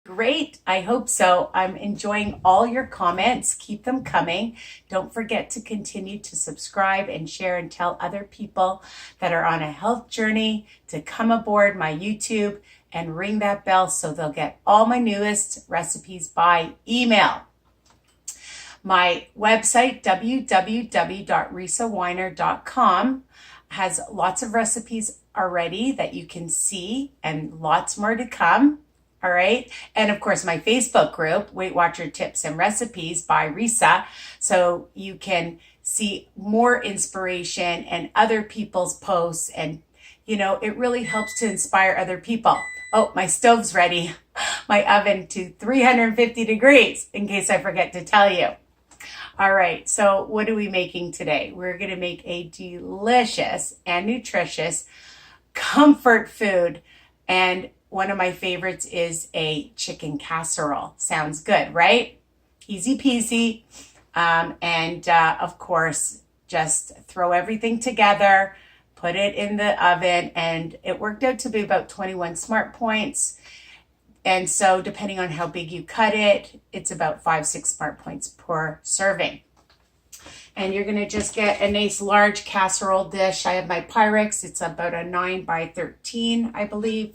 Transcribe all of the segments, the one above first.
Great. I hope so. I'm enjoying all your comments. Keep them coming. Don't forget to continue to subscribe and share and tell other people that are on a health journey to come aboard my YouTube and ring that bell so they'll get all my newest recipes by email. My website, www.risaweiner.com, has lots of recipes already that you can see and lots more to come. All right. And of course, my Facebook group, Weight Watcher Tips and Recipes by Risa. So you can see more inspiration and other people's posts. And, it really helps to inspire other people. Oh, my stove's ready. My oven to 350 degrees, in case I forget to tell you. All right. So what are we making today? We're going to make a delicious and nutritious comfort food. And one of my favorites is a chicken casserole. Sounds good, right? Easy peasy. Of course, just throw everything together, put it in the oven, and it worked out to be about 21 smart points. And so depending on how big you cut it, it's about 5-6 smart points per serving. And you're going to just get a nice large casserole dish. I have my PYREX. It's about a 9 by 13, I believe.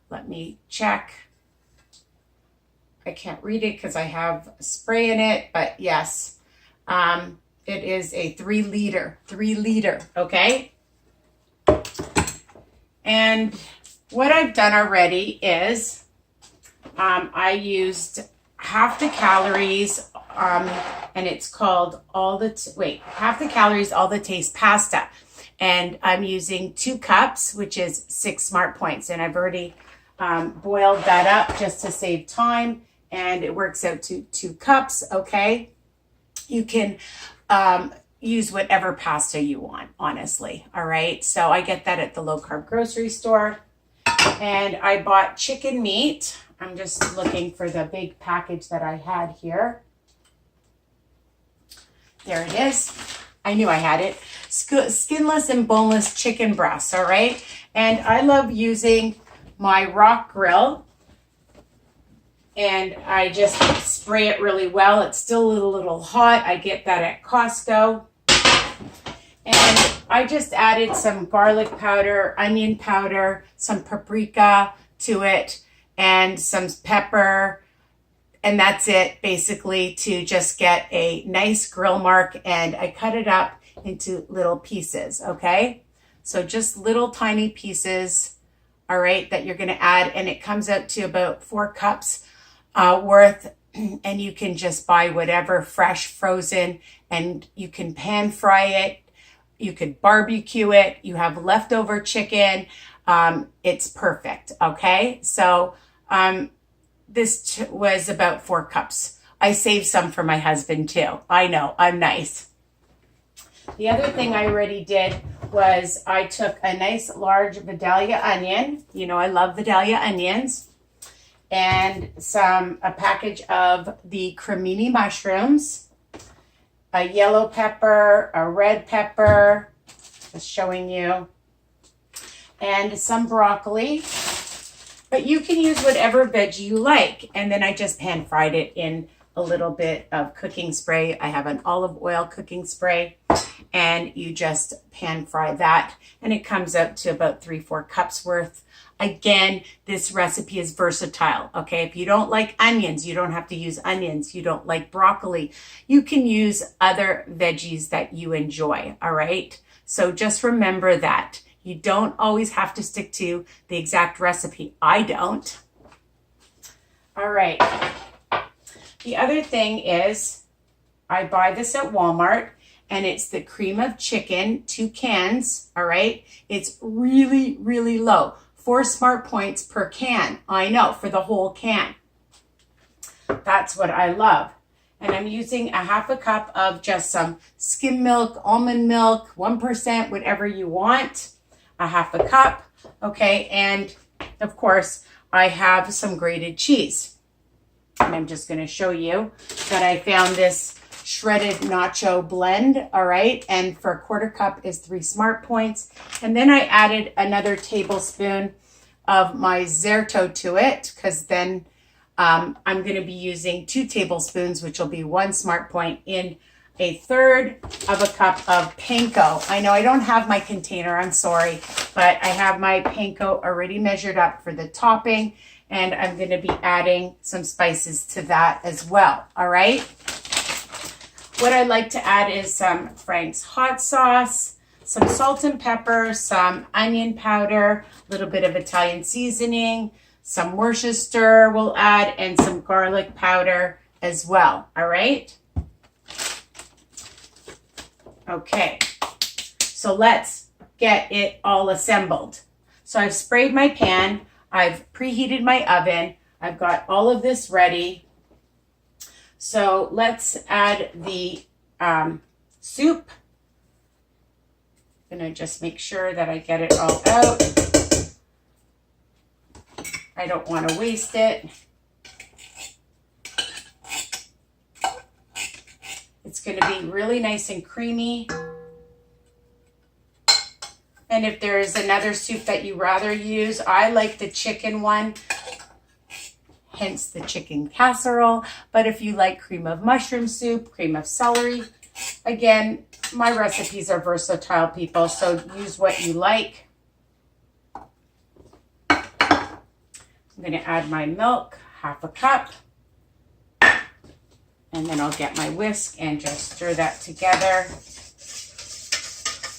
Let me check. I can't read it because I have spray in it, but yes, it is a 3 liter, okay? And what I've done already is I used half the calories, and it's called half the calories, all the taste pasta. And I'm using 2 cups, which is 6 smart points. And I've already boiled that up just to save time, and it works out to 2 cups, okay? You can use whatever pasta you want, honestly, all right? So I get that at the low-carb grocery store, and I bought chicken meat. I'm just looking for the big package that I had here. There it is. I knew I had it. Skinless and boneless chicken breasts, all right? And I love using my rock grill, and I just spray it really well. It's still a little hot. I get that at Costco. And I just added some garlic powder, onion powder, some paprika to it, and some pepper. And that's it, basically, to just get a nice grill mark. And I cut it up into little pieces, okay? So just little tiny pieces, all right, that you're going to add, and it comes out to about 4 cups worth, and you can just buy whatever fresh, frozen, and you can pan fry it. You could barbecue it. You have leftover chicken. It's perfect, okay? So this was about 4 cups. I saved some for my husband too. I know, I'm nice. The other thing I already did was I took a nice large Vidalia onion. I love Vidalia onions. And a package of the cremini mushrooms, a yellow pepper, a red pepper, just showing you, and some broccoli. But you can use whatever veggie you like. And then I just pan fried it in a little bit of cooking spray. I have an olive oil cooking spray, and you just pan fry that, and it comes out to about 3-4 cups worth. Again, this recipe is versatile, okay? If you don't like onions, you don't have to use onions. You don't like broccoli, you can use other veggies that you enjoy, all right? So just remember that. You don't always have to stick to the exact recipe. I don't. All right. The other thing is I buy this at Walmart, and it's the cream of chicken, 2 cans, all right? It's really, really low. 4 smart points per can. I know, for the whole can. That's what I love. And I'm using a 1/2 cup of just some skim milk, almond milk, 1%, whatever you want. A 1/2 cup, okay? And of course, I have some grated cheese. And I'm just going to show you that I found this shredded nacho blend, all right? And for a 1/4 cup is 3 smart points. And then I added another tablespoon of my Zerto to it, because then I'm going to be using 2 tablespoons, which will be 1 Smart Point, in 1/3 of a cup of panko. I know I don't have my container, I'm sorry, but I have my panko already measured up for the topping, and I'm going to be adding some spices to that as well. All right. What I'd like to add is some Frank's hot sauce, some salt and pepper, some onion powder, a little bit of Italian seasoning, some Worcester we'll add, and some garlic powder as well. All right. Okay, so let's get it all assembled. So I've sprayed my pan, I've preheated my oven, I've got all of this ready. So let's add the soup. I'm gonna just make sure that I get it all out. I don't want to waste it. It's going to be really nice and creamy. And if there's another soup that you rather use, I like the chicken one, hence the chicken casserole. But if you like cream of mushroom soup, cream of celery, again, my recipes are versatile, people, so use what you like. I'm going to add my milk, 1/2 cup. And then I'll get my whisk and just stir that together.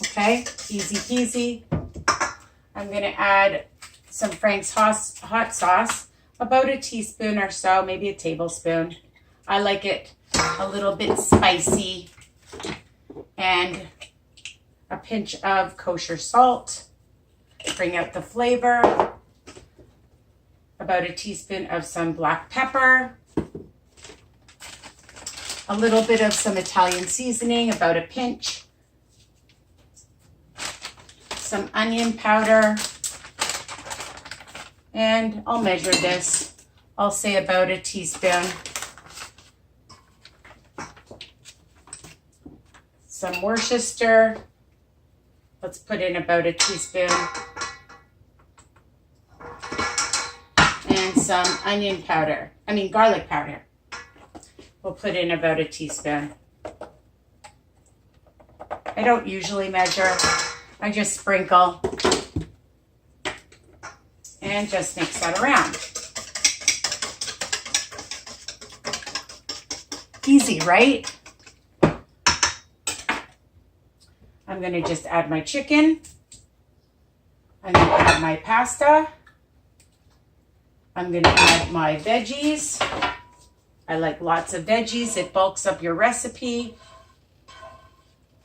Okay, easy peasy. I'm going to add some Frank's hot sauce, about a teaspoon or so, maybe a tablespoon. I like it a little bit spicy. And a pinch of kosher salt. Bring out the flavor. About a teaspoon of some black pepper. A little bit of some Italian seasoning, about a pinch. Some onion powder. And I'll measure this. I'll say about a teaspoon. Some Worcester. Let's put in about a teaspoon. And some garlic powder. We'll put in about a teaspoon. I don't usually measure. I just sprinkle and just mix that around. Easy, right? I'm going to just add my chicken. I'm going to add my pasta. I'm going to add my veggies. I like lots of veggies. It bulks up your recipe.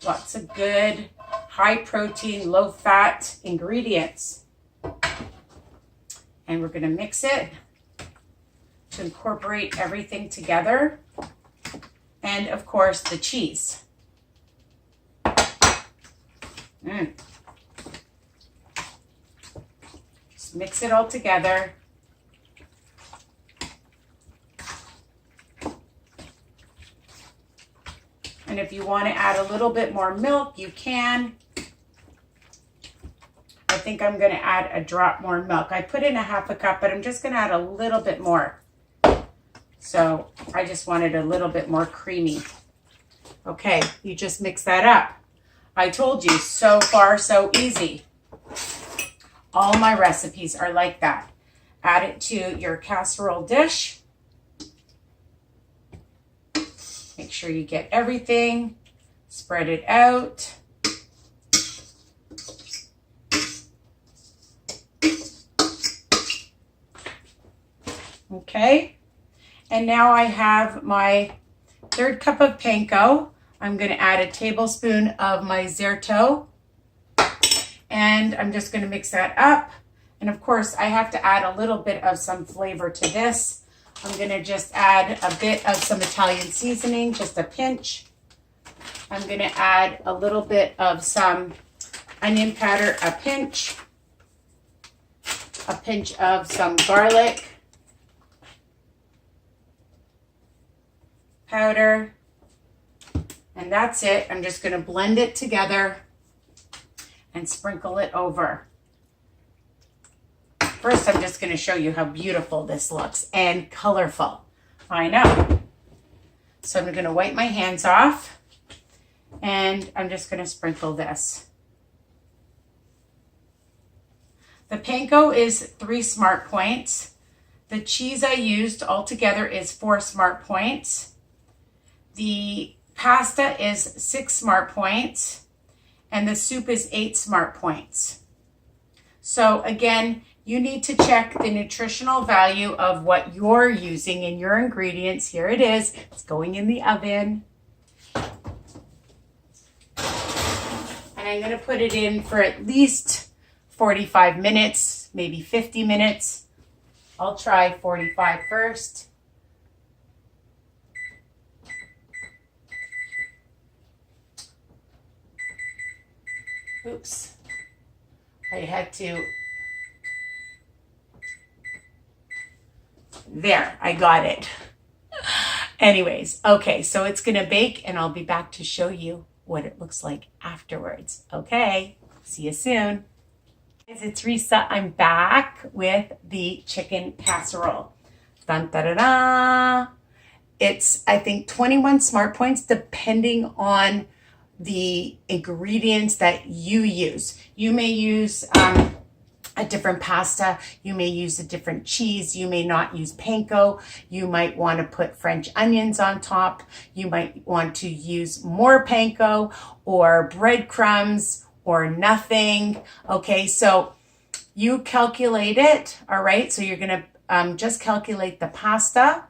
Lots of good, high protein, low fat ingredients. And we're going to mix it to incorporate everything together. And of course, the cheese. Just mix it all together. And if you want to add a little bit more milk, you can. I think I'm going to add a drop more milk. I put in a 1/2 cup, but I'm just going to add a little bit more. So I just wanted a little bit more creamy. Okay, you just mix that up. I told you, so far, so easy. All my recipes are like that. Add it to your casserole dish. Make sure you get everything. Spread it out. Okay. And now I have my 1/3 cup of panko. I'm going to add a tablespoon of my zerto. And I'm just going to mix that up. And of course, I have to add a little bit of some flavor to this. I'm going to just add a bit of some Italian seasoning, just a pinch. I'm going to add a little bit of some onion powder, a pinch of some garlic powder, and that's it. I'm just going to blend it together and sprinkle it over. First, I'm just going to show you how beautiful this looks and colorful. I know. So I'm going to wipe my hands off and I'm just going to sprinkle this. The panko is 3 smart points. The cheese I used altogether is 4 smart points. The pasta is 6 smart points. And the soup is 8 smart points. So again, you need to check the nutritional value of what you're using in your ingredients. Here it is. It's going in the oven. And I'm going to put it in for at least 45 minutes, maybe 50 minutes. I'll try 45 first. Oops. I had to. There, I got it. Anyways, okay, so it's going to bake and I'll be back to show you what it looks like afterwards. Okay, see you soon. Guys, it's Risa. I'm back with the chicken casserole. Dun, da, da, da. It's, I think, 21 smart points depending on the ingredients that you use. You may use a different pasta. You may use a different cheese. You may not use panko. You might want to put French onions on top. You might want to use more panko or breadcrumbs or nothing. Okay, so you calculate it. All right, so you're going to just calculate the pasta.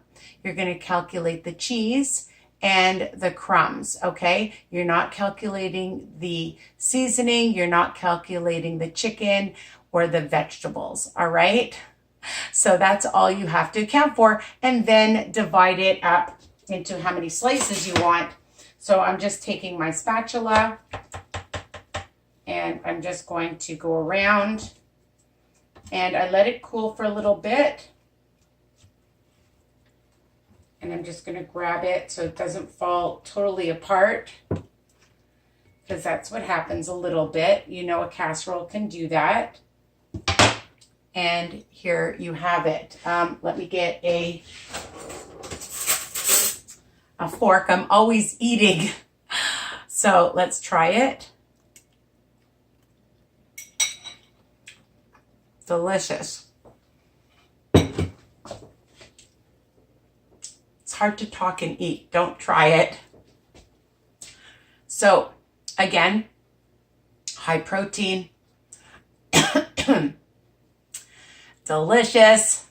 You're going to calculate the cheese and the crumbs, okay? You're not calculating the seasoning. You're not calculating the chicken or the vegetables, all right? So that's all you have to account for, and then divide it up into how many slices you want. So I'm just taking my spatula and I'm just going to go around, and I let it cool for a little bit. And I'm just going to grab it so it doesn't fall totally apart, because that's what happens a little bit. You know, a casserole can do that. And here you have it. Let me get a fork. I'm always eating. So let's try it. Delicious. It's hard to talk and eat. Don't try it. So again, high protein, delicious,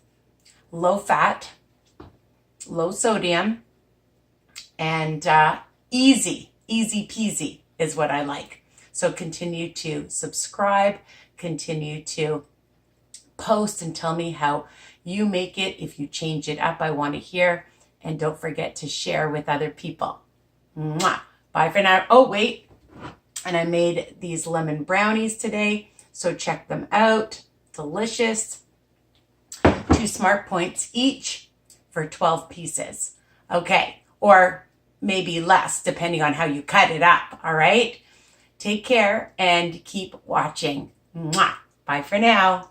low fat, low sodium, and easy peasy is what I like. So continue to subscribe, continue to post and tell me how you make it. If you change it up, I want to hear. And don't forget to share with other people. Mwah. Bye for now. Oh, wait. And I made these lemon brownies today, so check them out. Delicious. 2 smart points each for 12 pieces. Okay, or maybe less, depending on how you cut it up, all right? Take care and keep watching. Mwah. Bye for now.